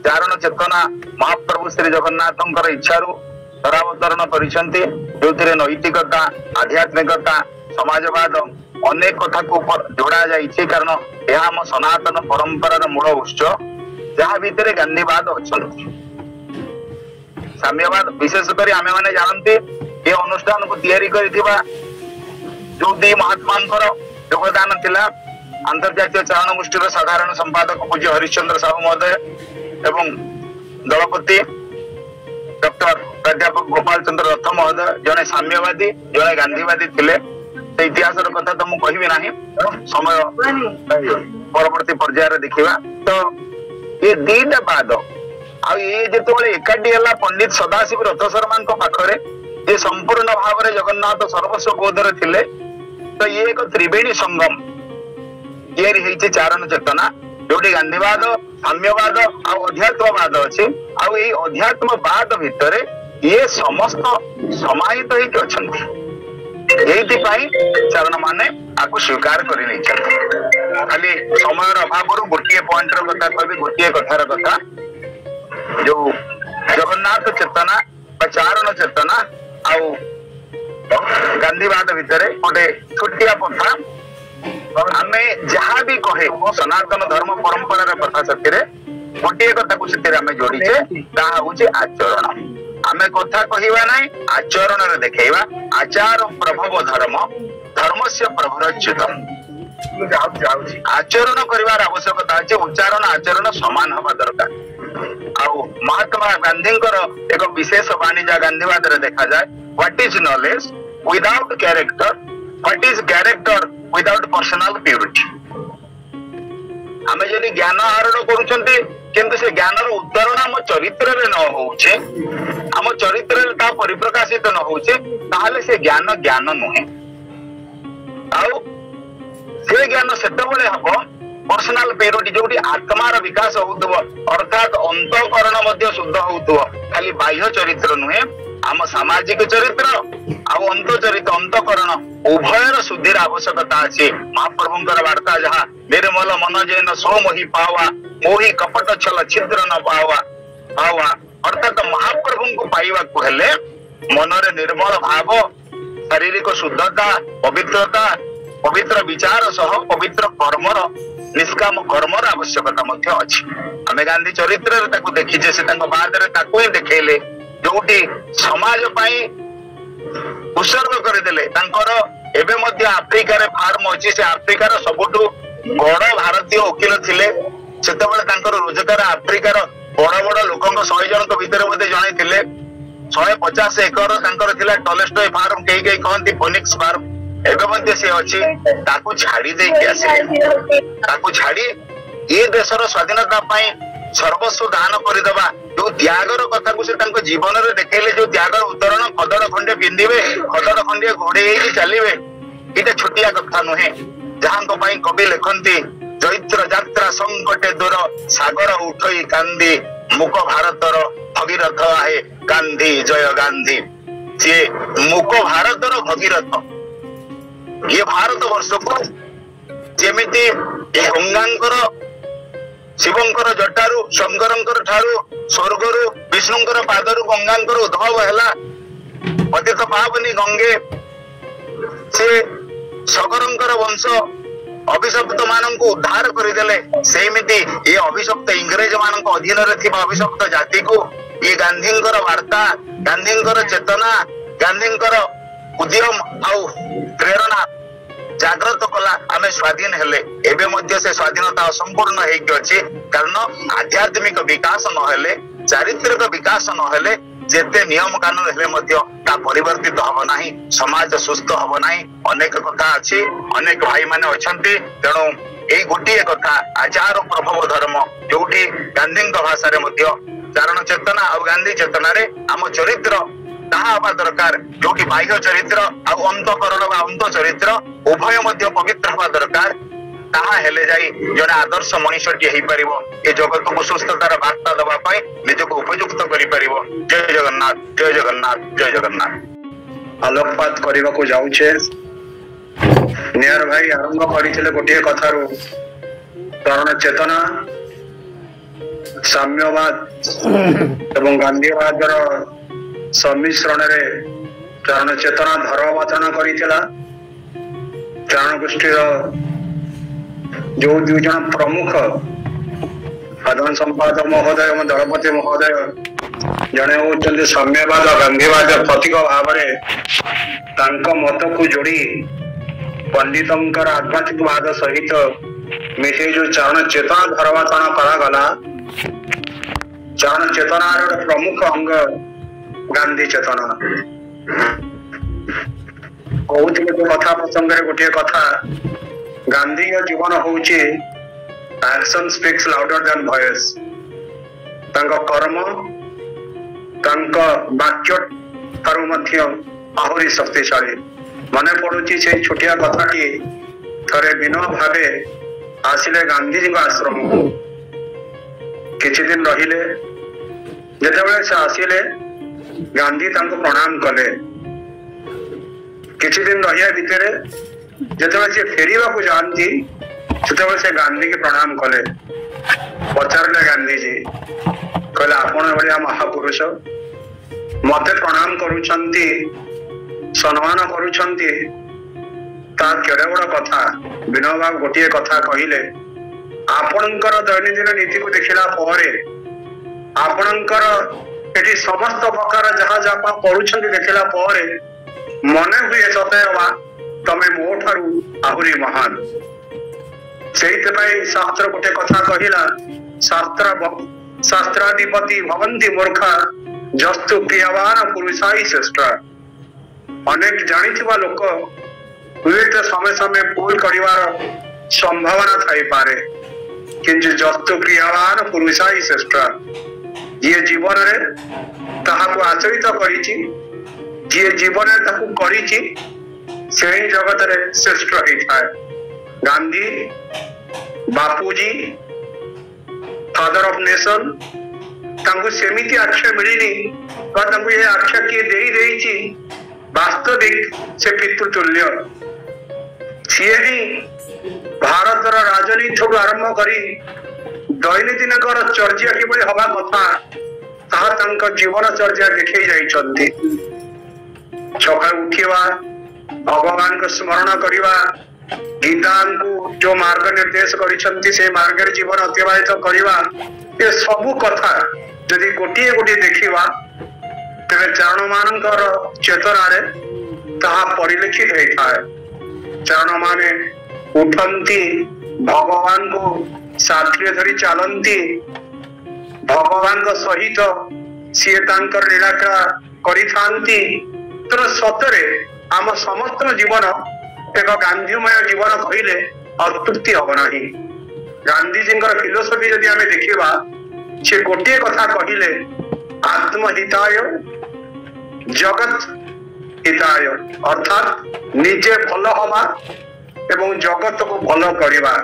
चारण चेतना महाप्रभु श्री जगन्नाथ इच्छा धरावतरण कर नैतिकता आध्यात्मिकता समाजवाद अनेक कथा को जोड़ा जाइए कारण यह आम सनातन परंपरार मूल उत्स जहाँ भितर गांधीवाद अच्छा साम्यवाद विशेष कर आम मैंने जानते ये अनुष्ठान को तैयारी करिथिबा जो दी महात्मा योगदान थिला अंतर्जातीय चारण गोष्ठी साधारण संपादक पूज्य हरिश्चंद्र साहू महोदय एवं दलपति डॉक्टर प्राध्यापक गोपाल चंद्र रथ महोदय जड़े साम्यवादी जड़े गांधीवादी थिले इतिहास कथा तो मुझे कहबी ना समय परवर्ती पर्यायर देखा तो ये दीटा बाद ये जो एकाठी है पंडित सदाशिव रथ शर्मा पाखरे ये संपूर्ण भाव में जगन्नाथ सर्वस्व बोधर थिले तो ये एक त्रिवेणी संगम ये चारण चेतना जोटी गांधीवाद साम्यवाद अध्यात्मवाद अच्छे अध्यात्मवाद भितर ये समस्त समाहित होती चारण माने आपको स्वीकार कर खाली समय अभाव गोटे पॉइंट कथा कह गोटे कथार कथा जो जगन्नाथ चेतना चारण चेतना आउ गांधीवाद भितर गोटे छोटिया पथा आमे जहाँ भी कहे सनातन धर्म परंपरार कथा से गोटे कथा को जोड़ीचे हूँ आचरण आमे कथा कहवा ना आचरण देखा आचार प्रभव धर्म धर्म से प्रभुरच्युतम आचरण कर आवश्यकता अच्छे उच्चारण आचरण सामान हवा दरकार आउ महात्मा गांधी एक विशेष वाणी जहाँ गांधीवाद देखा जाए what is knowledge without character what is character without personal purity आमे जदि ज्ञान आहरण करूछंती किंतु से ज्ञान उच्चारण आम चरित्र रे न होउछे आम चरित्र रे ता परिप्रकाशित न होउछे ताहले से ज्ञान ज्ञान नुहे आउ से ज्ञान सेतबेले हबो पर्सनल प्यूरिटी जोटी आत्मार विकास होउतबो अर्थात अंतःकरण मध्ये शुद्ध होउतबो खाली बाह्य चरित्र नुहे आम सामाजिक चरित्र आउ अंत चरित्र अंतःकरण उभयर शुद्धिर आवश्यकता अच्छे महाप्रभुंकर वार्ता जहाँ निर्मल मन जेन सो मोहि पावा मोहि कपट छल छिद्र न पावा पावा अर्थात महाप्रभु को पाइबा को हेले मनरे निर्मल भाव शारीरिक शुद्धता पवित्रता पवित्र विचार सह पवित्र कर्मर निष्काम कर्मर आवश्यकता मध्य अछि आमे गांधी चरित्र रे ताको देखिजे से ताको बाद रे ताको ही देखेले जोटी समाज पाई उत्सर्ग करदेले तांकर एबे मध्य आफ्रिका रे फार्म अछि से आफ्रिका रो सबुठु बड़ भारतीय वकील थिले सेतबेले तांकर रोजगार आफ्रिकार बड़ बड़ लोकंक 100 जनक भितर मध्ये जणे थिले 150 एकर तांकर थिला टॉलेस्टॉय फार्म केही केही कहंती फोनिक्स फार्म एबे मध्ये से अछि ताकू छाडी दे के आसे ताकू छाडी ए देशर स्वाधीनता पाई सर्वस्व दान करदेवा जो त्यागर कथा को से जीवन में देखेले जो त्यागर उदाहरण खदड़ खंडे पिंधे खदड़ खंडे घोड़े चलिए ये छोटिया कथा नुहे जहाँ कवि लिखती चैत्र यात्रा संकटे दूर सागर उठई कांदी मुक भारतर भगीरथ आहे गांधी जय गांधी सी मुक भारतर भगीरथ ये भारत वर्ष को जेमिति गंगांकर शिवंकर जटारू शंकरंकर ठारू स्वर्गरु विष्णुंकर पादरु गंगांकर उद्भव हैला पतित पावनी गंगे से सगरंकर वंश अभिशप्त मानक उद्धार करदेले सेमिति ये अभिशप्त इंग्रेज मानक अधीन रे थिबा अभिशप्त जाति को ये गांधींकर वार्ता गांधींकर चेतना गांधींकर उद्यम आउ प्रेरणा जागृत कला आमे स्वाधीन हेले एबे मध्य से स्वाधीनता असंपूर्ण हेकि अछि कारण आध्यात्मिक विकास न हेले चारित्रिक विकास न हेले जेते नियम कानून हेले मध्य ता परिवर्तित हबो नाही समाज सुस्थ हबो नाही अनेक कथा अछि अनेक भाई माने अछंती तेणु एई गोटिए कथा आचार प्रभव धर्म जोटी गांधी भाषा रे मध्य चारण चेतना और गांधी चेतना रे आम चरित्र ताहा दरकार जोटी बाह्य चरित्र और अंतःकरण अंत चरित्र उभय मध्य पवित्र हवा दरकार ताहा हेले जाई जने आदर्श मनुष्यटी हेई परिबो ए जगत को सुस्थतार वार्ता दबा पाई निजको उपयुक्त करि परिबो जय जगन्नाथ जय जगन्नाथ जय जगन्नाथ आलोकपात करबा को जाउछे नियर भाई आरंभ करिथिले गोटे कथारू तरण चेतना साम्यवाद एवं गांधीवाद सम्मिश्रण चारण चेतना धर्मवाचन करिथिला। चारण गोष्ठी जो दुई जन प्रमुख साधारण संपादक महोदय और दलपति महोदय जड़े होती साम्यवाद गांधीवाद प्रतीक भाव मत को जोड़ी पंडितंकर आध्यात्मिकवाद सहित मिसे जो चारण चेतना धर्माचरण करागला। चारण चेतना प्रमुख अंग गांधी चेतना कहते कथा प्रसंग गोटे कथा गांधी जीवन होची action speaks louder than voice. कर्म वाक्य ठारू आहरी शक्तिशाली। मन पड़ुची से छोटिया कथाटी थरे बिना भावे आसिले गांधीजी आश्रम को किछि दिन रहिले। जेतेबेले से आसिले गांधी तांको प्रणाम कले। किछि दिन रहिया भितरे जेतेबेले से फेरिबा को जानती सेतेबेले से गांधी के प्रणाम कले। पचारले गांधीजी कहले आपण भलिया महापुरुष मते प्रणाम करूछंती सम्मान करूछंती ता केड़े बड़ कथा। विनोद बाबू गोटे कथा कहिले आपणकर दैनंदिन नीति को देखला परे आपणकर एटी समस्त प्रकार जहा जहा करूछंती देखला परे मने हुए सतेवा तमे मो ठारू आहुरी महान। सेहित पई शास्त्र गोटे कथा कहिला शास्त्राधिपति भवन्ति मूर्खा जस्तु क्रियावान पुरुषाई श्रेष्ठ। अनेक जानिथिबा लोक हुए तो समय समय भूल करिवार संभावना थाई पारे किंतु जस्तु क्रियावान पुरुषाई श्रेष्ठ। ये जीवन रे ताहाको आचरित करिछि जे जीवन रे ताकू करिछि सेही जगत रे श्रेष्ठ होइथाय। गांधी बापूजी फादर ऑफ नेशन तांको सेमिति आख्या मिलिनी बा तांको ये आख्या के देई देइछि वास्तविक से पितृतुल्य। सी भारत राजनीति आरंभ करी दैनंदिन चर्या किभली हवा कथा ताहा जीवन चर्या देखई जाइछन्ति। सकाळ उठिवा भगवान को स्मरण करिवा गीता को जो मार्ग निर्देश करिछन्ति से मार्ग रे जीवन अतिबाहित करिवा ये सबु कथा यदि गोटे गोटे देखिवा तेरे चारण मानकर चेतना रे ताहा परिलक्षित होता है। चारण माने उठंती भगवान को साथी धरी चलती भगवान को सहित सी लीलाक्रा करिथांती। तो सतरे आम समस्त जीवन एक गांधीमय जीवन कहले अत्युक्ति हम नहीं। गांधीजी फिलोसफी यदि आम देखा से गोटे कथा कहले आत्महिताय जगत हिताय अर्थात निजे भल हवा एवं जगत को भल करवा।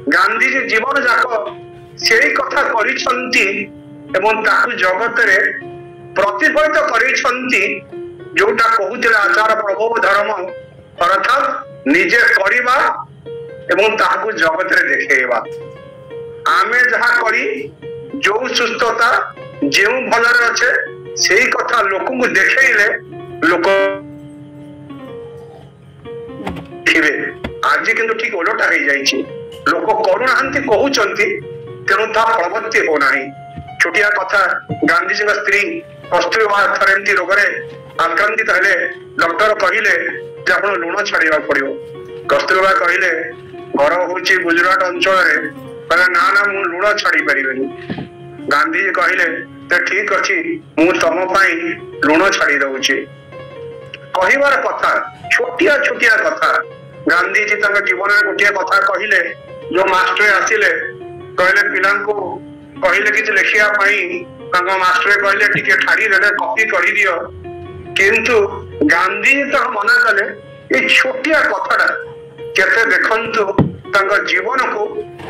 गांधीजी जीवन जाक से कथा करिछंती एवं ताकु जगत रे प्रतिफलित करिछंती जोटा कहूतिले आचार प्रभव धर्म अर्थात निजे करवा एवं ताकु जगत रे देखेवा। आमे जहा करी जो सुस्थता जो भलरे अच्छे से कथा लोक को देखले लोक आज किंतु ठीक उलटा हो जाइए। लोक करुणा कहते तेणु ता फलवती हो ना। छोटिया कथा गांधीजी स्त्री कस्तूरबा थर एमती रोग आक्रांतित हेले डॉक्टर कहले आप लुण छाड़ा पड़ो। कस्तूरबा कहले घर हूँ गुजरात अंचल कहले ना ना मु लुण छाड़ी पारि। गांधीजी कहले तो ठीक अच्छी मु तुम लुण छाड़ी दउची। कहबार कथा छोटिया छोटिया कथा गांधीजी जीवन में गोटे कथा कहले जो मास्टर आसिले कहले पिला कहले कि लिखिया मास्टर कहले टिके ठाड़ी देले कॉपी कर दियो किंतु गांधीजी तो मना कले ये छोटिया कथाटा केते देखंतु जीवन को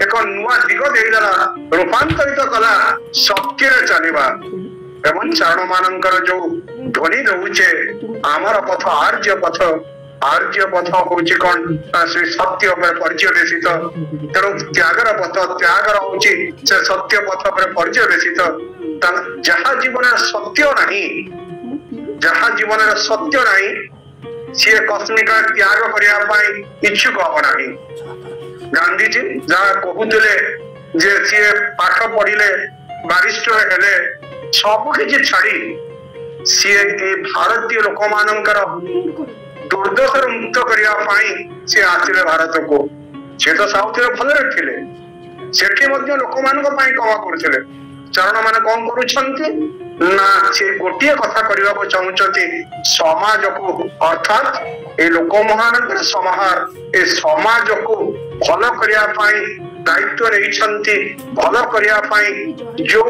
एक नुआ दिग देदेला रूपांतरित कला सत्य चलवा एवं चारण मानकर जो ध्वनि रोचे आमर पथ आर्य पथ आर्य पथ हूँ कौन से सत्य पर्यवेसित तेणु त्यागर पथ त्यागर हूँ से सत्य पथ पर पर्यवेसित जहाँ जीवन सत्य नहीं जहाँ जीवन सत्य नहीं सी कस्मिक त्याग करने इच्छुक हम ना गांधीजी जहाँ कहते जे सी पाठ पढ़िले बारिस्टर हेले सबकि छाड़ी सी भारतीय लोक मानकर दुर्दशा मुक्त करने सी आसिले भारत को सी तो साउथ भल थे सेठी लोक मान कम कर चरण मान कौन करुना से गोटे कथा करने को चाहते समाज को अर्थात ए लोक महान समाहार ए समाज को भल करने दायित्व नहीं भल करने जो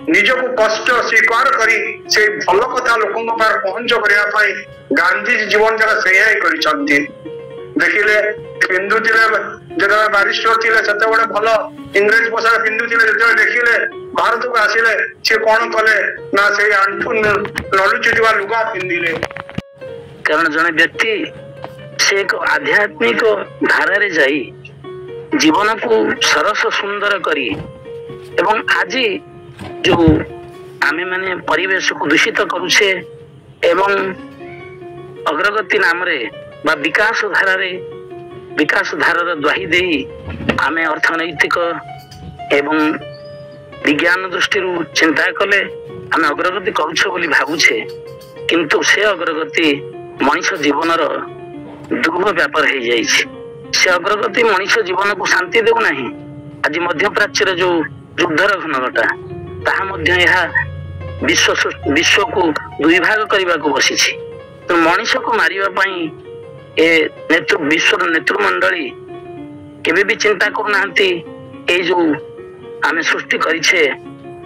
निज को कष्ट स्वीकार करी से भल कथा लोक पहुंच करने गांधी जीवन जगह से देखिले पिंधुले जो बारिस्टर थे से भल इंग्रेज पोशाक पिंधुले जो देखिले भारत को आसिले सी कौन कले ना से आंठू नलुचुवा लुगा पिंधिले कारण जने व्यक्ति से एक आध्यात्मिक धारा रे जाई जीवन को सरस सुंदर करी एवं आज जो आमे माने परिवेश को दूषित करुछे एवं अग्रगति नाम रे बा विकास धारार द्वाही दे आमे अर्थनैतिक एवं विज्ञान दृष्टि चिंता कले आमे अग्रगति करुछे बोली भाबुछे किंतु से अग्रगति मनुष्य जीवनर दुर्भ व्यापार हो जाइए से अग्रगति मनुष्य जीवन को शांति देउ नहीं आज मध्य प्राच्यर जो युद्धर घनघटा ताहा मध्य यह विश्व को दुई भाग करने को बसी तो मनुष्य को मारिबा पई ए विश्व नेतृमंडली केबे भी चिंता करना ए जो आमे सृष्टि करिछे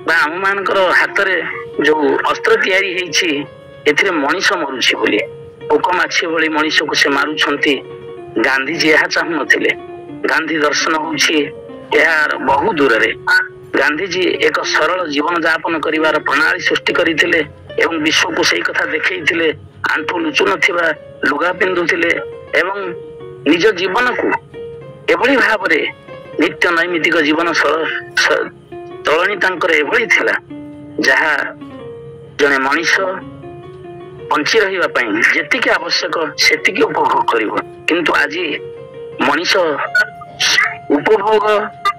बा आम मानकर हाथ रे जो अस्त्र तैयारी हेछि एथिरे मनुष्य मरुछि बोली पोक माछी भली मनुष्य को से मारुछंती गांधीजी यह चाहू नथिले गांधी दर्शन होछि यार बहु दूर रे गांधीजी एक सरल जीवन यापन करिवार प्रणाली सृष्टि करिथिले एवं विश्व को सही कथा देखैथिले आंठू लुचु नथिबा लुगा पिंधुथिले एवं निज जीवन को एभली भाबरे नित्य नैमितिक जीवन चलनी तांकर एभली थिला जहा जने मनुष्य बंची रहिबा पई जेतिके आवश्यक सेतिके उपभोग करिवो किंतु आज मनुष्य उपभोग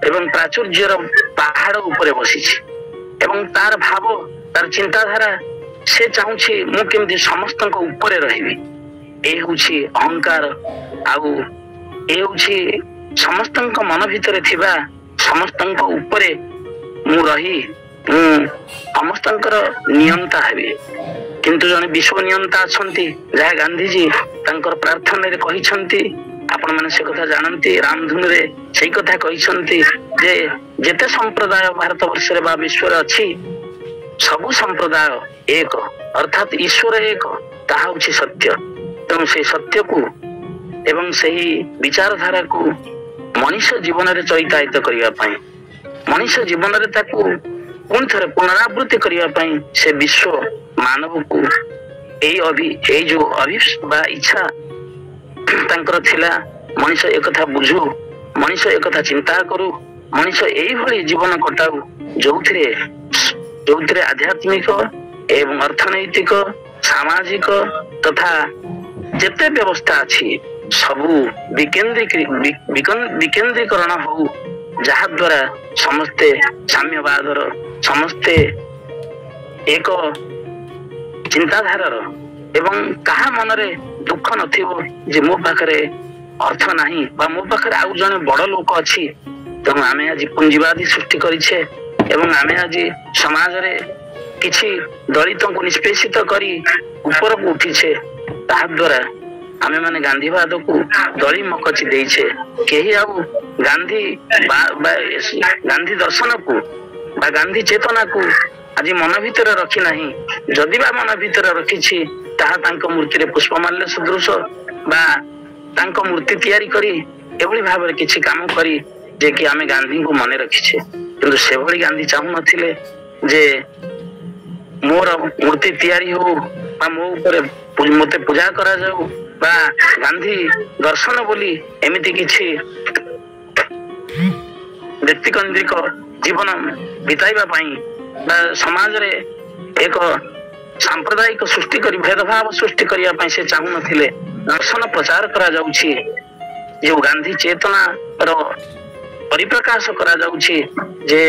एवं प्राचुर्यर पहाड़ उपरे बसिछि एवं तार भाव तार चिंताधारा से चाहूछि मु केमति समस्त ऊपर रहिबी ए होछि अहंकार आउ ए होछि समस्त मन भितर थिबा समस्त ऊपर मु रही समस्त नियंता हेबी किंतु जने विश्व नियंता अछंती जहा गांधीजी तांकर प्रार्थना रे कहिसंती आपण माने से कथा जानंती रामधुन रे सेही कथा कहिसंती जे जेते संप्रदाय भारत वर्ष रे बा विश्व रे अछि सबु संप्रदाय एक अर्थात ईश्वर एक ताहा होछि सत्य तेणु से सत्य को एवं सही विचारधारा को मनुष्य जीवन रे चरितायित करिया पई मनुष्य जीवन रे ताकू पुन थरे पुनरावृत्ति करिया पई से विश्व मानव को ए जो अभिष्ट इच्छा तांकर थिला मनुष्य एक कथा बुझू मनुष्य एक कथा चिंता करू मनुष्य एई भली जीवन कटाऊ जोथिरे आध्यात्मिक एवं अर्थनैतिक सामाजिक तथा जेते व्यवस्था अछि सबु विकेंद्रीकरण हो जहा द्वारा समस्ते साम्यवादर समस्ते एक चिंताधारार एवं कहा मनरे दुख नथिबो जे मो पाखरे अर्थ नाही बा मो पाखरे आउ जने बड़ लोक अछि तेणु आमे आज पुंजीवादी सृष्टि करिछे एवं आमे आज समाज रे किछि दलित को निष्पेषित करी ऊपर को उठिछे ताहा द्वारा आमे माने गांधीवाद को दली मकची देइछे केही आउ गांधी दर्शन को बा गांधी चेतना को आज मन भीतर रखी नाही जदि बा मन भीतर रखिछि ताहा तांको मूर्ति रे पुष्पमाल्य सदृश बा तांको मूर्ति तैयारी करी एभली भाबरे किछि काम करी जे कि आमे गांधी को मने रखिछे किंतु सेभली गांधी चाहू नथिले जे मोर मूर्ति तैयारी हो बा मो ऊपर मते पूजा करा जाऊ बा गांधी दर्शन बोली एमिति किछि व्यक्तिकेन्द्रिक जीवन बिताइबा पाई बा समाज रे एक सांप्रदायिक सृष्टि करी भेदभाव सृष्टि करिया पाई से चाहू नथिले दर्शन प्रचार करा जाउछि जो गांधी चेतना रो परिप्रकाश करा जाउछि जे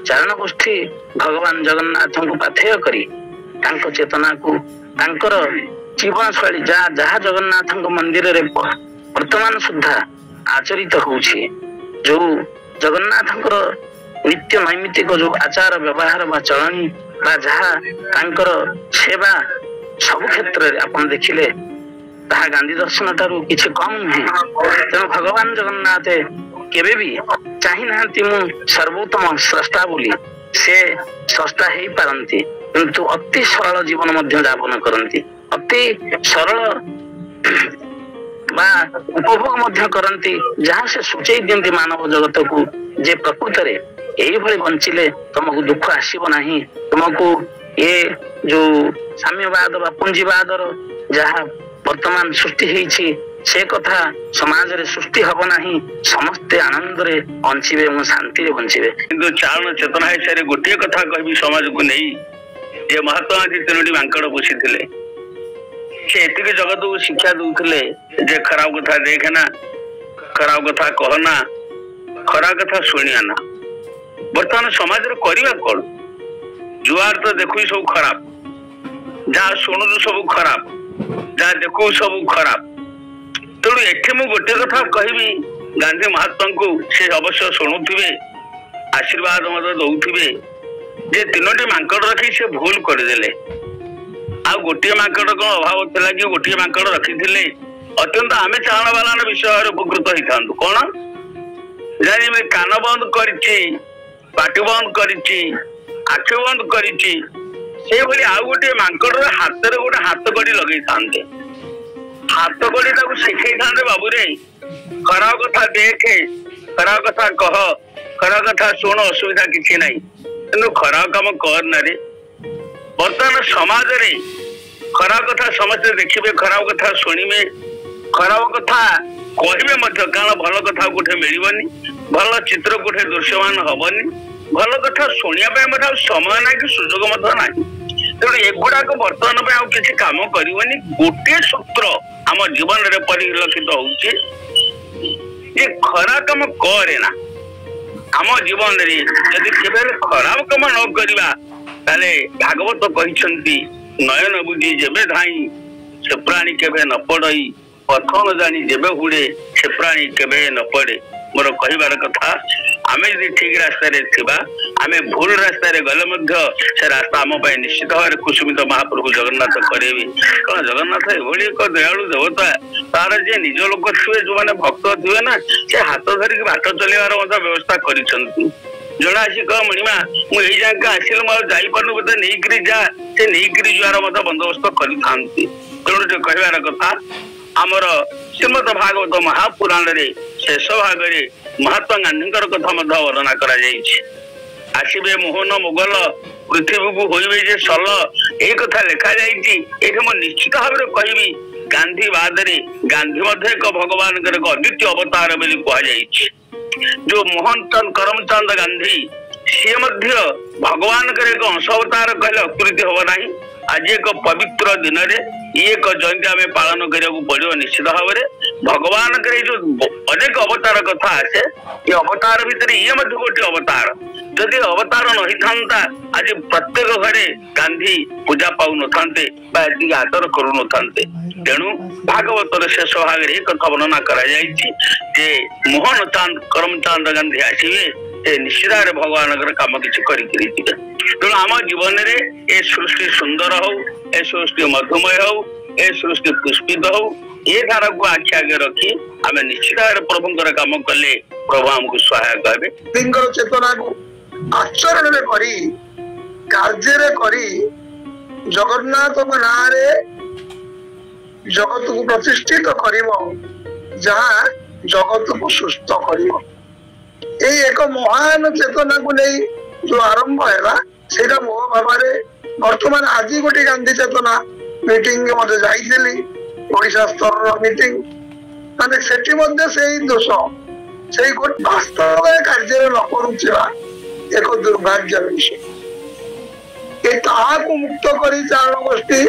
चारण गोष्ठी भगवान जगन्नाथ को पाथेय करी तांको चेतना को तांकर जीवन शैली जहाँ जगन्नाथ मंदिर रे वर्तमान सुधा आचरित होउछि जो जगन्नाथ नित्य नैमित्तिक जो आचार व्यवहार बा चलनी बा जहाँ तांकर सेवा सब क्षेत्र रे आपण देखिले ताहा गांधी दर्शन ठारू किछि कम नहीं तेणु भगवान जगन्नाथ केबे भी चाहि नांती मु सर्वोत्तम स्रष्टा बोली से स्रष्टा हेई पारंती किंतु अति सरल जीवन मध्य यापन करंती अति सरल बा उपभोग मध्य करंती जहाँ से सूचई दियंती मानव जगत को जे प्रकृत रे एई भली बंचिले तुमको दुख आसीबो नाही तुमको ये जो साम्यवाद बा पूंजीवाद जहाँ वर्तमान सृष्टि हेछि से कथा समाज रे सृष्टि हबो नाही समस्त आनंद रे बंचिबे और शांति रे बंचिबे किंतु चारण चेतना हिसाब गोटे कथा कहबी समाज को नहीं ये महात्मा गांधी तीनोटी मांकड़ पोषिथिले से एतिक जगत को शिक्षा दूसरे जे खराब कथा देखना खराब कथा कहना खराब कथा शुणिया ना बर्तमान समाज रे करवा कौन जुआर तो देखु सब खराब जहाँ शुणु सब खराब जहाँ देखु सब खराब तेणु एठी मु गोटे कथा कहबी गांधी महात्मा को से अवश्य शुणुथिबे आशीर्वाद मत दौथिबे जे तीनोटी मांकड़ रखी से भूल करदेले आ गोटे मांकड़ कौन अभाव थिला कि गोटे मांकड़ रखिथिले अत्यंत आमे चाहण वाला विषय उपकृत होइथांतु कोन जानि में कान बंद करिछि पाटी बंद करिछि आँख बंद करिछि से भली आ गोटे मांकड़ हाथ रे गोटे हाथ कड़ी लगै थांते हाथ कड़ी ताको शिखै थांते बाबू रे खराब कथा देखे खराब कथा कह खराब कथा सुन असुविधा किछि नाही किंतु खराब काम कर ना रे वर्तमान समाज रे खराब कथा समस्त देखिबे खराब कथा सुनिबे खराब कथा कहबे मध्य कारण भल कथा कोठे मिलिबनी भल चित्र कोठे दृश्यमान हबनी भल कथा सुनिया पे मध्य समय ना कि सुजोग मध्य नाही तेणु एगुड़ा को वर्तमान पे आउ किछि काम करिवनी गोटे सूत्र आम जीवन रे परिलक्षित होउछि जे खराब काम करे ना आम जीवन रे यदि केबे खराब काम न करिबा ताले भागवत कहिसंती नयन बुझी जेबे धाई से प्राणी केबे न पड़ई पथ न जानी जेबे हुड़े से प्राणी केबे न पड़े मोर कहिबार कथा आमे यदि ठीक रास्ता रे थिबा आमे भूल रास्ता रे गले मध्य से रास्ता आम पाए निश्चित भाव कुसुमित महाप्रभु जगन्नाथ करेबी कारण जगन्नाथ एभली एक दयालु देवता तार जे निज लोक थिबे जो माने भक्त थिबे ना से हाथ धरिक बाट चलेवार मत व्यवस्था करिसंती जणा आसी कह मणिमा मु एई जागा आसिल म जाई पानु बते नेइकरी जा से नेइकरी जुआर मत बंदोबस्त करि थांती तेणु जे कहिबार कथा आमर श्रीमद भागवत महापुराण रे शेष भाग रे महात्मा गांधी कथा वर्णना करा जाइछि आसीबे मोहन मोगल पृथ्वी को होइबे जे सल ए कथा लिखा जाइछि एठे म निश्चित भाव रे कहबी गांधी बाद रे गांधी मध्ये एक भगवान के अद्वितीय अवतार बोली कहा जाइछि जो मोहनचंद करमचंद गांधी सी मध्य भगवान के एक अंश अवतार कहले अकृति हब नाही आज एक पवित्र दिन रे एक जयंती आम पालन करिया पड़ो निश्चित भाव में भगवान के जो अनेक अवतार कथा आसे ये अवतार भितर ये गोटे अवतार जदि अवतार नहीं था आज प्रत्येक घरे गांधी पूजा पाऊ न आदर करू न तेणु भागवत शेष भाग में कथा वर्णना करा मोहन चांद करमचंद गांधी आसवे निश्चित भगवान काम किसी तेणु आम जीवन में ए सृष्टि सुंदर हो ए सृष्टि मधुमय हो ए सृष्टि पुष्पित हो ये धारा को आखि आगे रखी आम निश्चित प्रभुंर काम कले प्रभु आमको सहायक हे चेतना को आचरण करी कार्य करी जगन्नाथ ना जगत को प्रतिष्ठित कर जहाँ जगत को सुस्थ कर एक महान चेतना को नहीं जो आरंभ है सेटा मो भाव बर्तमान आज गोटे गांधी चेतना मीटिंग मत जाइली ओडिशा स्तर मीटिंग माने सेठी मध्य सेही दोष सेही वास्तव कार्य न करुवा एक दुर्भाग्य विषय ताहाकू मुक्त करी चारण गोष्ठी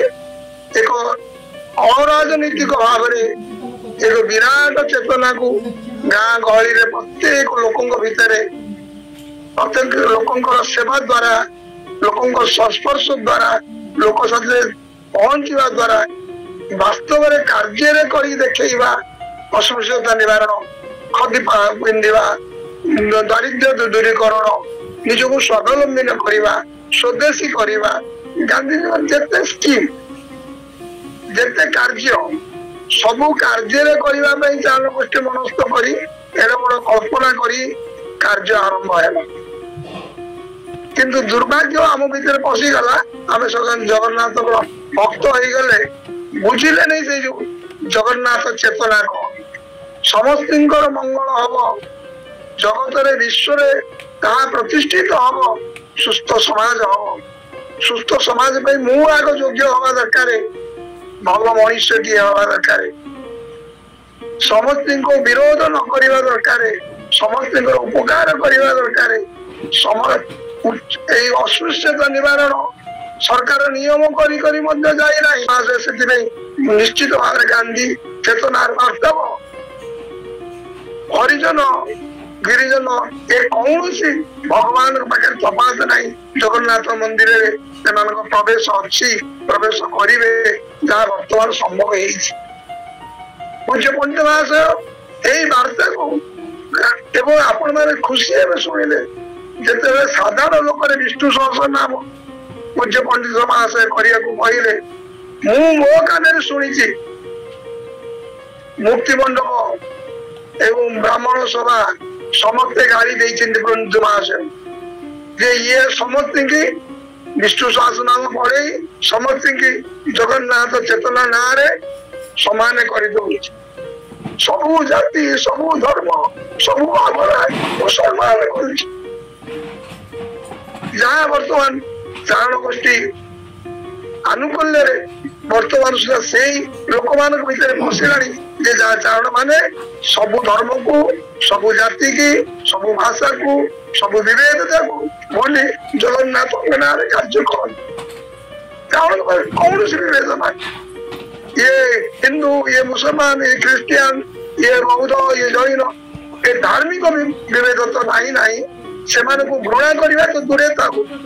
एक अराजनैतिक भाव एक विराट चेतना को गाँ गहली प्रत्येक लोक भितर प्रत्येक लोक सेवा द्वारा लोक संस्पर्श द्वारा लोक साथे पहुंचवा द्वारा वास्तव कार्य करी देखा अस्पृश्यता निवारण खदी पिंधा दारिद्र्य दूरीकरण निजक स्वावलंबी करवा स्वदेशी करवा गांधी जिते स्कीम जिते कार्य सबू कार्य करने चारण गोष्ठी मनस्थ कर एड़े बड़ कल्पना करी कार्य आरंभ है किंतु दुर्भाग्य आम भीतर पशिगला आम जगन्नाथ भक्त हो गले बुझिले नहीं से जो जगन्नाथ चेतना को समस्त मंगल हम जगत विश्व प्रतिष्ठित हम सुस्थ समाज हम सुस्थ समाज मु आग योग्य हवा दरकार भल मनुष्यटी हवा दरकार समस्त विरोध न करवा दरकार समस्त उपकार करवा दरकार अस्पृश्यता निवारण सरकार नियम करी निश्चित भाव गांधी चेतनार वास्तव हरिजन गिरिजन ए कौन भगवान पाखे तफात नहीं जगन्नाथ मंदिर प्रवेश अच्छी प्रवेश करेंगे जहाँ बर्तमान संभव पूज्य पंडित महाशय यही वार्ता को केवल आपण मैंने खुशी है शुणिले जिते साधारण लोक विष्णु सहस्र नाम पूज्य पंडित महाशय करने कहले मो कान शुणी मुक्ति मंडप एवं ब्राह्मण सभा समस्ते गाड़ी पंडित महाशय जे ये समस्त की विष्णु सहस्र नाम पढ़े समस्त की जगन्नाथ चेतना ना रे समान कर सबू जाति सबू धर्म सबू मुसलमान कर जहाँ बर्तमान चारण गोष्ठी आनुकूल्य बर्तमान सुधा से लोक मान भीतर पशिला जहाँ चारण माने सबू धर्म को सबू जाति की सबू भाषा को सबू विविधता को बोली जगन्नाथ ना कार्य कर कौन सी विवेचना ये हिंदू ये मुसलमान ये क्रिश्चियन ये बौद्ध ये जैन ये धार्मिक विभेद तो नहीं नहीं से घृणा करने तो दूरे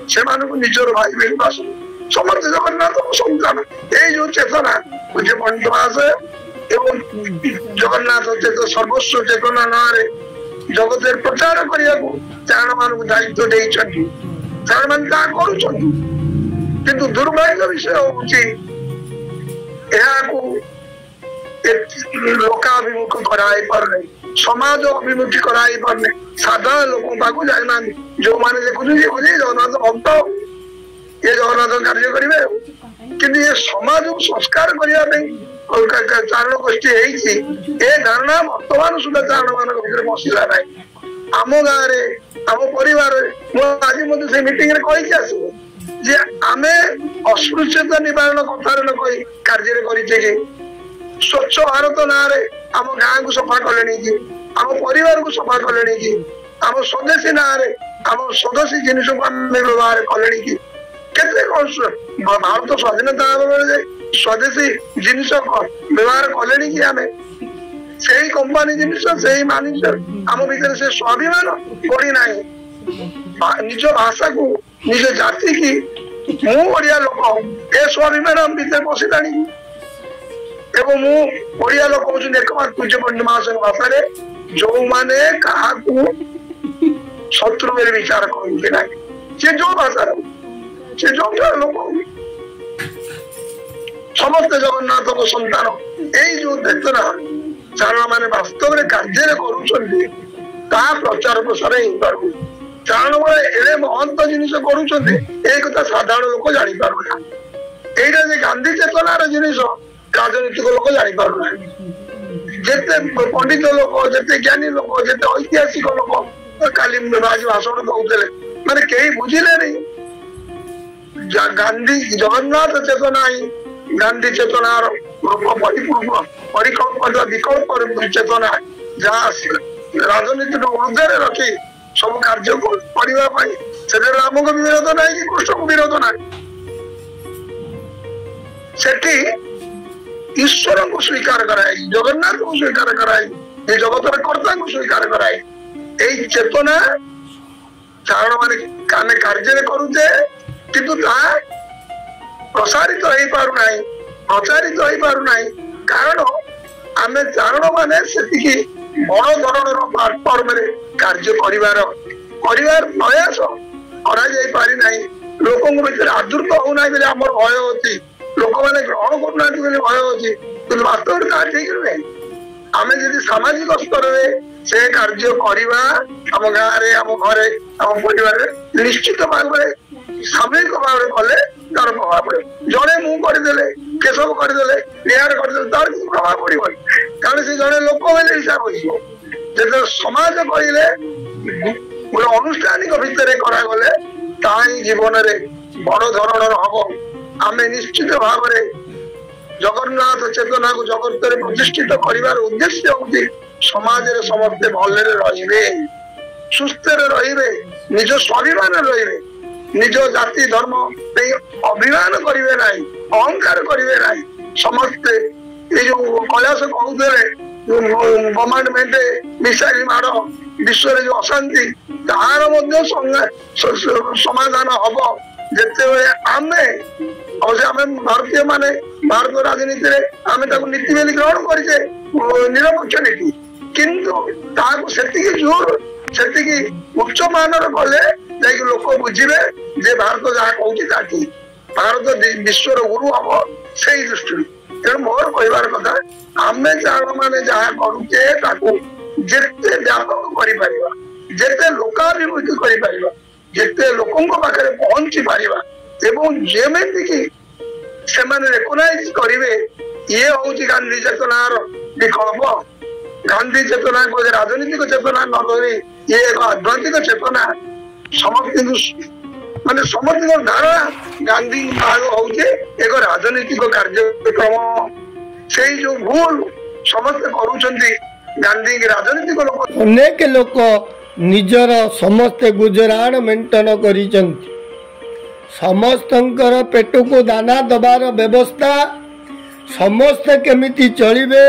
से निजर भाई विश्वास समस्त जगन्नाथ संतान ये जो चेतना पूज्य पंडित महाशय एवं जगन्नाथ चेत सर्वस्व चेतना ना जगत प्रचार करने को चारण मान दायित्व देते चारण मान कर दुर्भाग्य विषय हूँ लोकाभिमुख कराई पारे समाज अभिमुखी कराई पारे साधारण लोक पाक जाना जो मैंने देखुचे जगन्नाथ भक्त ये जगन्नाथ कार्य करेंगे कि समाज को संस्कार करने चारण गोष्ठी धारणा बर्तमान सुधा चारण मान भर पशिला ना आम गाँव आम परिवार आज मत मीटिंग कही आसो जे आमे अस्पृश्यता निवारण कथा न कही कार्य करे स्वच्छ भारत ना आम गाँ को सफा कले कि आम परिवार को सफा कले कि आम स्वदेशी ना आम स्वदेशी जिनिस को आम व्यवहार कले कि भारत स्वाधीनता स्वदेशी जिनिस व्यवहार कले कि आम से कंपानी जिनिस से मानिस आम भीतर से स्वाभिमान बढ़ी ना निज भाषा को निज जाति की मुझा लोक ए स्वाभिमान आम भीतर पशिला एवं मुझा लोक हूँ एकमात्र पूज्य पंडित महाशय भाषा जो मैंने क्या शत्रु में विचार करते ना सी जो भाषा से जो लोक समस्त जगन्नाथ को संतान यही जो चेतना चारण मान वास्तव में कार्य कर प्रचार प्रसार ही पार चारण बेले एड़े महत्व जिनिस कर साधारण लोक जापारूना यहाँ गांधी चेतनार जिनिस राजनीतिक लोक जापारूना जिते पंडित लोक जिते ज्ञानी लोक जिते ऐतिहासिक लोक काली आज भाषण दौले मैंने कहीं बुझिले नहीं गांधी जगन्नाथ चेतना ही गांधी चेतनार ପରିକଳ୍ପ ବିକଳ୍ପ ଚେତନା ଯାହା ରାଜନୀତି ଊର୍ଦ୍ଧ୍ୱରେ ରଖି ସବୁ କାର୍ଯ୍ୟ କରିବା ପାଇଁ ସେଥିରେ ରାମଙ୍କ ବିରୋଧ ନାହିଁ କି କୃଷ୍ଣଙ୍କୁ ବିରୋଧ ନାହିଁ। ସେଠି ଈଶ୍ୱରଙ୍କୁ ସ୍ୱୀକାର କରାଇ ଜଗନ୍ନାଥଙ୍କୁ ସ୍ୱୀକାର କରାଇ ଏ ଜଗତର କର୍ତ୍ତାଙ୍କୁ ସ୍ୱୀକାର କରାଇ ଏଇ ଚେତନା ଚାରଣ ମାନେ ଆମେ କାର୍ଯ୍ୟରେ କରୁଛେ କିନ୍ତୁ ତାହା ପ୍ରସାରିତ ହେଇପାରୁନାହିଁ ପ୍ରଚାରିତ ହେଇପାରୁନାହିଁ। କାରଣ ଆମେ ଚାରଣ ମାନେ ସେତିକି ବଡ ଧରଣର ପ୍ଲାଟଫର୍ମରେ କାର୍ଯ୍ୟ କରିବାର ପ୍ରୟାସ କରାଯାଇ ପାରିନାହିଁ। ଲୋକଙ୍କ ଭିତରେ ଆଦୃତ ହଉନାହିଁ ବୋଲି ଆମର ଭୟ ଅଛି, ଲୋକମାନେ ଗ୍ରହଣ କରୁନାହାନ୍ତି ବୋଲି ଭୟ ଅଛି, କିନ୍ତୁ ବାସ୍ତବରେ ତାହା ଠିକ ନୁହେଁ। ଆମେ ଯଦି ସାମାଜିକ ସ୍ତରରେ ସେ କାର୍ଯ୍ୟ କରିବା ଆମ ଗାଁରେ ଆମ ଘରେ ଆମ ପରିବାରରେ ନିଶ୍ଚିତ ଭାବରେ ସାମୂହିକ ଭାବରେ କଲେ ତାର ପ୍ରଭାବ ପଡିବ। ଜଣେ ମୁଁ କରିଦେଲେ କେଶବ କରିଦେଲେ ନିହାର କରିଦେଲେ ତାର କିଛି ପ୍ରଭାବ ପଡିବନି, କାରଣ ସେ ଜଣେ ଲୋକ ହେଲେ ହିସାବ ହେଇଯିବ। ଯେତେବେଳେ ସମାଜ କହିଲେ ଗୋଟେ ଅନୁଷ୍ଠାନିକ ଭିତରେ କରାଗଲେ ତାହା ହିଁ ଜୀବନରେ ବଡ ଧରଣର ହବ। ଆମେ ନିଶ୍ଚିତ ଭାବରେ ଜଗନ୍ନାଥ ଚେତନାକୁ ଜଗତରେ ପ୍ରତିଷ୍ଠିତ କରିବାର ଉଦ୍ଦେଶ୍ୟ ହଉଛି ସମାଜରେ ସମସ୍ତେ ଭଲରେ ରହିବେ, ସୁସ୍ଥରେ ରହିବେ, ନିଜ ସ୍ୱାଭିମାନ ରହିବେ, ନିଜ ଜାତି ଧର୍ମ ପାଇଁ ଅଭିମାନ କରିବେ ନାହିଁ, ଅହଙ୍କାର କରିବେ ନାହିଁ। ସମସ୍ତେ ଏଇ ଯୋଉ କୈଳାସ କହୁଥିଲେ ଗଭର୍ଣ୍ଣମେଣ୍ଟ ମିସାଇଲ ମାଡ଼ ବିଶ୍ୱରେ ଯୋଉ ଅଶାନ୍ତି ତାହାର ମଧ୍ୟ ସମାଧାନ ହବ ଯେତେବେଳେ ଆମେ ଭାରତୀୟ ମାନେ ଭାରତ ରାଜନୀତିରେ ଆମେ ତାକୁ ନୀତି ବୋଲି ଗ୍ରହଣ କରିଛେ ନିରପେକ୍ଷ ନୀତି, କିନ୍ତୁ ତାହାକୁ ସେତିକି ଉଚ୍ଚ ମାନର କଲେ ଯାଇକି ଲୋକ ବୁଝିବେ ଯେ ଭାରତ ଯାହା କହୁଛି ତା ଠିକ, ଭାରତ ବିଶ୍ୱର ଗୁରୁ ହବ ସେଇ ଦୃଷ୍ଟିରୁ। ତେଣୁ ମୋର କହିବାର କଥା ଆମେ ମାନେ ଯାହା କରୁଛେ ତାକୁ ଯେତେ ବ୍ୟାପକ କରିପାରିବା, ଯେତେ ଲୋକାଭିମୁଖୀ କରିପାରିବା, ଯେତେ ଲୋକଙ୍କ ପାଖରେ ପହଞ୍ଚି ପାରିବା ଏବଂ ଯେମିତିକି ସେମାନେ ରେକଗ୍ନାଇଜ କରିବେ ଇଏ ହଉଛି ଗାନ୍ଧୀ ଚେତନାର ବିକଳ୍ପ। ଗାନ୍ଧୀ ଚେତନା ରାଜନୈତିକ ଚେତନା ନ ଧରି ଇଏ ଏକ ଆଧ୍ୟାତ୍ମିକ ଚେତନା। ସମସ୍ତଙ୍କ ଧାରଣା ଗାନ୍ଧୀ ଭାଗ ହଉଛି ଏକ ରାଜନୈତିକ କାର୍ଯ୍ୟକ୍ରମ। ସେଇ ଯୋଉ ଭୁଲ ସମସ୍ତେ କରୁଛନ୍ତି ଗାନ୍ଧୀ ରାଜନୈତିକ ଲୋକ ଅନେକ ଲୋକ ନିଜର ସମସ୍ତେ ଗୁଜରାଣ ମେଣ୍ଟନ କରିଛନ୍ତି। ସମସ୍ତଙ୍କର ପେଟକୁ ଦାନା ଦେବାର ବ୍ୟବସ୍ଥା, ସମସ୍ତେ କେମିତି ଚଳିବେ,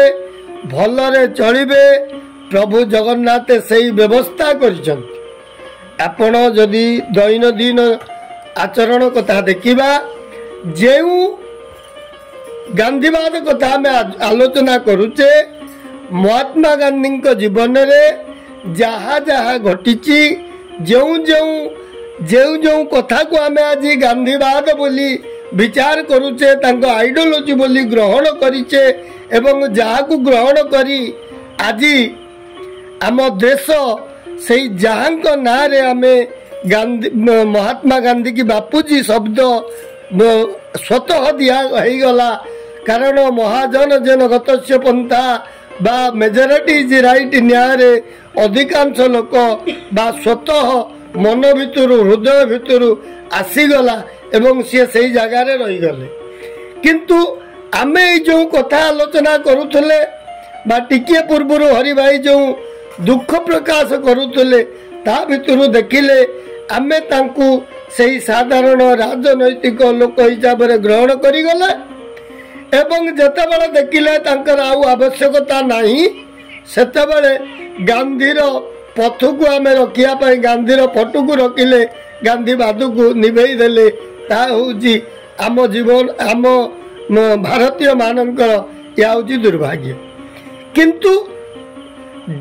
ଭଲରେ ଚଳିବେ, ପ୍ରଭୁ ଜଗନ୍ନାଥ ସେଇ ବ୍ୟବସ୍ଥା କରିଛନ୍ତି। ଆପଣ ଯଦି ଦୈନନ୍ଦିନ ଆଚରଣ କଥା ଦେଖିବା, ଯେଉଁ ଗାନ୍ଧୀବାଦ କଥା ଆମେ ଆଲୋଚନା କରୁଛେ, ମହାତ୍ମା ଗାନ୍ଧୀଙ୍କ ଜୀବନରେ ଯାହା ଯାହା ଘଟିଛି, ଯେଉଁ କଥାକୁ ଆମେ ଆଜି ଗାନ୍ଧୀବାଦ ବୋଲି ବିଚାର କରୁଛେ, ତାଙ୍କ ଆଇଡିଓଲୋଜି ବୋଲି ଗ୍ରହଣ କରିଛେ ଏବଂ ଯାହାକୁ ଗ୍ରହଣ କରି ଆଜି ଆମ ଦେଶ ସେଇ ଯାହାଙ୍କ ନାଁରେ ଆମେ ମହାତ୍ମା ଗାନ୍ଧୀ କି ବାପୁଜୀ ଶବ୍ଦ ସ୍ୱତଃ ଦିଆ ହେଇଗଲା। କାରଣ ମହାଜନ ଯେନ ଗତସ୍ୟ ପନ୍ଥା ବା ମେଜରିଟି ଇଜ୍ ରାଇଟ୍ ନ୍ୟାୟରେ ଅଧିକାଂଶ ଲୋକ ବା ସ୍ୱତଃ ମନ ଭିତରୁ ହୃଦୟ ଭିତରୁ ଆସିଗଲା ଏବଂ ସିଏ ସେଇ ଜାଗାରେ ରହିଗଲେ। କିନ୍ତୁ ଆମେ ଏଇ ଯେଉଁ କଥା ଆଲୋଚନା କରୁଥିଲେ ବା ଟିକିଏ ପୂର୍ବରୁ ହରିଭାଇ ଯେଉଁ ଦୁଃଖ ପ୍ରକାଶ କରୁଥିଲେ, ତା ଭିତରୁ ଦେଖିଲେ ଆମେ ତାଙ୍କୁ ସେଇ ସାଧାରଣ ରାଜନୈତିକ ଲୋକ ହିସାବରେ ଗ୍ରହଣ କରିଗଲେ ଏବଂ ଯେତେବେଳେ ଦେଖିଲେ ତାଙ୍କର ଆଉ ଆବଶ୍ୟକତା ନାହିଁ, ସେତେବେଳେ ଗାନ୍ଧୀର ପଥକୁ ଆମେ ରଖିବା ପାଇଁ ଗାନ୍ଧୀର ଫଟୋକୁ ରଖିଲେ, ଗାନ୍ଧୀବାଦକୁ ନିଭେଇ ଦେଲେ। ତାହା ହେଉଛି ଆମ ଜୀବନ, ଆମ ଭାରତୀୟ ମାନଙ୍କର ଏହା ହେଉଛି ଦୁର୍ଭାଗ୍ୟ। କିନ୍ତୁ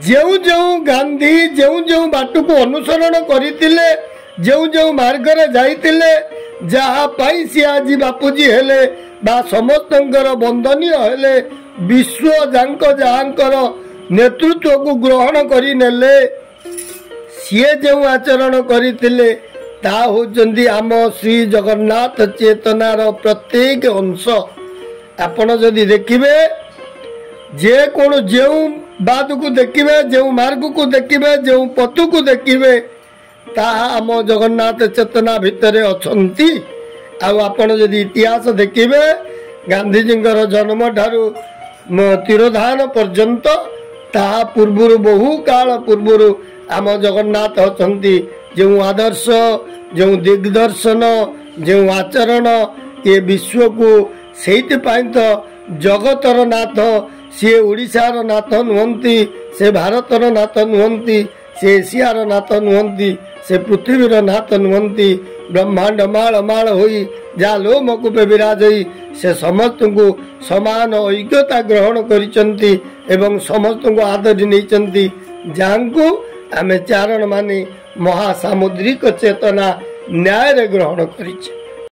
ଯେଉଁ ଗାନ୍ଧୀ ଯେଉଁ ବାଟକୁ ଅନୁସରଣ କରିଥିଲେ, ଯେଉଁ ମାର୍ଗରେ ଯାଇଥିଲେ, ଯାହା ପାଇଁ ସିଏ ଆଜି ବାପୁଜୀ ହେଲେ ବା ସମସ୍ତଙ୍କର ବନ୍ଦନୀୟ ହେଲେ, ବିଶ୍ୱ ଯାହାଙ୍କର ନେତୃତ୍ୱକୁ ଗ୍ରହଣ କରିନେଲେ, ସିଏ ଯେଉଁ ଆଚରଣ କରିଥିଲେ ତାହା ହେଉଛନ୍ତି ଆମ ଶ୍ରୀ ଜଗନ୍ନାଥ ଚେତନାର ପ୍ରତ୍ୟେକ ଅଂଶ। ଆପଣ ଯଦି ଦେଖିବେ, ଯେଉଁ ବାଦକୁ ଦେଖିବେ, ଯେଉଁ ମାର୍ଗକୁ ଦେଖିବେ, ଯେଉଁ ପଥକୁ ଦେଖିବେ, ତାହା ଆମ ଜଗନ୍ନାଥ ଚେତନା ଭିତରେ ଅଛନ୍ତି। ଆଉ ଆପଣ ଯଦି ଇତିହାସ ଦେଖିବେ, ଗାନ୍ଧୀଜୀଙ୍କର ଜନ୍ମ ଠାରୁ ତିରୋଧାନ ପର୍ଯ୍ୟନ୍ତ ତାହା ପୂର୍ବରୁ ବହୁ କାଳ ପୂର୍ବରୁ ଆମ ଜଗନ୍ନାଥ ଅଛନ୍ତି। ଯେଉଁ ଆଦର୍ଶ, ଯେଉଁ ଦିଗ୍ଦର୍ଶନ, ଯେଉଁ ଆଚରଣ ଏ ବିଶ୍ୱକୁ, ସେଇଥିପାଇଁ ତ ଜଗତର ନାଥ, ସିଏ ଓଡ଼ିଶାର ନାଥ ନୁହନ୍ତି, ସେ ଭାରତର ନାଥ ନୁହନ୍ତି, ସେ ଏସିଆର ନାଥ ନୁହନ୍ତି, ସେ ପୃଥିବୀର ନାଥ ନୁହନ୍ତି। ବ୍ରହ୍ମାଣ୍ଡ ମାଳ ମାଳ ହୋଇ ଯାହା ଲୋମକୂପେ ବିରାଜ ହୋଇ ସେ ସମସ୍ତଙ୍କୁ ସମାନ ଐକ୍ୟତା ଗ୍ରହଣ କରିଛନ୍ତି ଏବଂ ସମସ୍ତଙ୍କୁ ଆଦରି ନେଇଛନ୍ତି, ଯାହାଙ୍କୁ ଆମେ ଚାରଣ ମାନେ ମହାସାମୁଦ୍ରିକ ଚେତନା ନ୍ୟାୟରେ ଗ୍ରହଣ କରିଛେ।